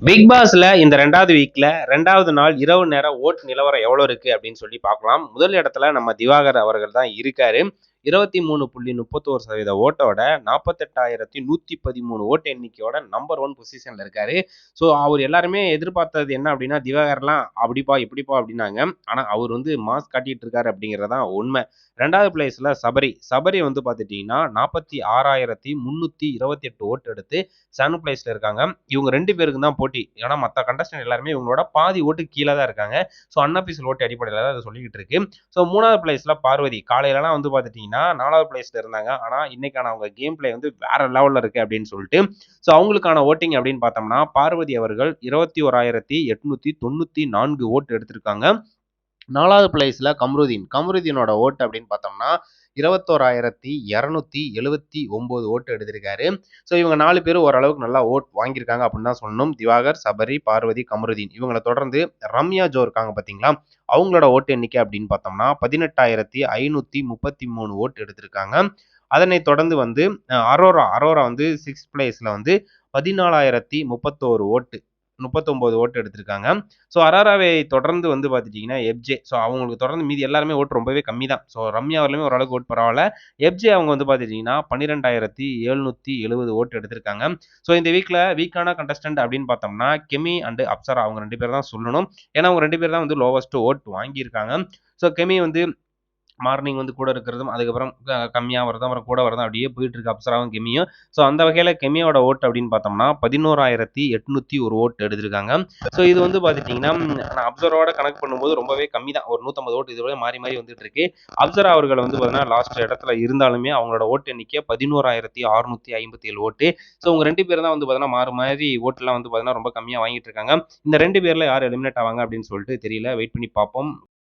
Big பாஸ்ல இந்த 2வது வீக்ல 2வது நாள் இரவு நேர ஓட் நிலவரம் எவ்வளோ இருக்கு அப்படின்னு சொல்லி பார்க்கலாம். முதல் இடத்துல நம்ம திவாகர் அவர்கள் தான் இருக்காரு. 23.31% ஓட்டோட 48,113 ஓட்டு எண்ணிக்கையோட நம்பர் 1 பொசிஷன்ல இருக்காரு. ஸோ அவர் எல்லாருமே எதிர்பார்த்தது என்ன அப்படின்னா, திவாகர்லாம் அப்படிப்பா இப்படிப்பா அப்படின்னாங்க. ஆனா அவர் வந்து மாஸ் காட்டிட்டு இருக்காரு அப்படிங்கிறதான் உண்மை. 2வது பிளேஸ்ல சபரி வந்து பார்த்துட்டீங்கன்னா 46,328 ஓட்டு எடுத்து 7 பிளேஸ்ல இருக்காங்க. இவங்க 2 பேருக்கு தான் போட்டி. ஏன்னா மத்த கண்டஸ்டன்ட் எல்லாருமே இவங்களோட பாதி ஓட்டு கீழ தான் இருக்காங்க. ஸோ அன்அஃபிஷியல் ஓட்டு அடிப்படையில தான் அத சொல்லிக்கிட்டு இருக்கு. ஸோ 3வது பிளேஸ்ல பார்வதி. காலையிலலாம் வந்து பார்த்துட்டீங்கன்னா 4வது பிளேஸ்ல இருந்தாங்க. ஆனா இன்னைக்கான அவங்க கேம் பிளே வந்து வேற லெவல்ல இருக்கு அப்படின்னு சொல்லிட்டு ஸோ அவங்களுக்கான ஓட்டிங் அப்படின்னு பார்த்தோம்னா, பார்வதி அவர்கள் 21,894 ஓட்டு எடுத்திருக்காங்க. 4வது பிளேஸ்ல கமருதீனோட ஓட்டு அப்படின்னு பார்த்தோம்னா 21,279 ஓட்டு எடுத்திருக்காரு. ஸோ இவங்க 4 பேரும் ஓரளவுக்கு நல்லா ஓட் வாங்கியிருக்காங்க அப்படின்னு தான் சொல்லணும். திவாகர், சபரி, பார்வதி, கமருதீன் இவங்களை தொடர்ந்து ரம்யா ஜோ இருக்காங்க பார்த்தீங்களா, அவங்களோட ஓட்டு எண்ணிக்கை அப்படின்னு பார்த்தோம்னா 18,533 ஓட்டு எடுத்திருக்காங்க. அதனை தொடர்ந்து வந்து அரோரா வந்து 6th பிளேஸ்ல வந்து 14,031 ஓட்டு 39 ஓட்டு எடுத்திருக்காங்க. ஸோ அரோராவை தொடர்ந்து வந்து பார்த்துட்டீங்கன்னா எஃப்ஜே. ஸோ அவங்களுக்கு தொடர்ந்து மீதி எல்லாருமே ஓட்டு ரொம்பவே கம்மி தான். ஸோ ரம்யா அவர்களுமே ஓரளவுக்கு ஓட்டு பரவாயில்ல. எஃப்ஜே அவங்க வந்து பார்த்துட்டீங்கன்னா 12,770 ஓட்டு எடுத்திருக்காங்க. ஸோ இந்த வீக்கான கண்டஸ்டன்ட் அப்படின்னு பார்த்தோம்னா கெமி அண்ட் அப்சரா அவங்க 2 பேர் தான் சொல்லணும். ஏன்னா அவங்க 2 பேர் தான் வந்து லோவஸ்ட் ஓட் வாங்கியிருக்காங்க. ஸோ கெமி வந்து மார்னிங் வந்து கூட இருக்கிறதும், அதுக்கப்புறம் கம்மியா வரதும், அப்புறம் கூட வரதும் அப்படியே போயிட்டு இருக்கு அப்சராவும், கெமியும். ஸோ அந்த வகையில கெமியோட ஓட்டு அப்படின்னு பார்த்தோம்னா 11,801 ஓட்டு எடுத்திருக்காங்க. ஸோ இது வந்து பார்த்துட்டீங்கன்னா, அப்சராவோட கணக்கு பண்ணும்போது ரொம்பவே கம்மி தான். ஒரு 150 ஓட்டு இதோட மாறி மாறி வந்துட்டு இருக்கு. அப்சரா அவர்கள் வந்து பார்த்தீங்கன்னா லாஸ்ட் இடத்துல இருந்தாலுமே அவங்களோட ஓட்டு எண்ணிக்கை 11,657 ஓட்டு. ஸோ உங்க 2 பேர் தான் வந்து பார்த்தீங்கன்னா மாறி மாறி ஓட்டுலாம் வந்து பார்த்தீங்கன்னா ரொம்ப கம்மியா வாங்கிட்டு இருக்காங்க. இந்த 2 பேர்ல யார் எலிமினேட் ஆவாங்க அப்படின்னு சொல்லிட்டு தெரியல. வெயிட் பண்ணி பார்ப்போம்.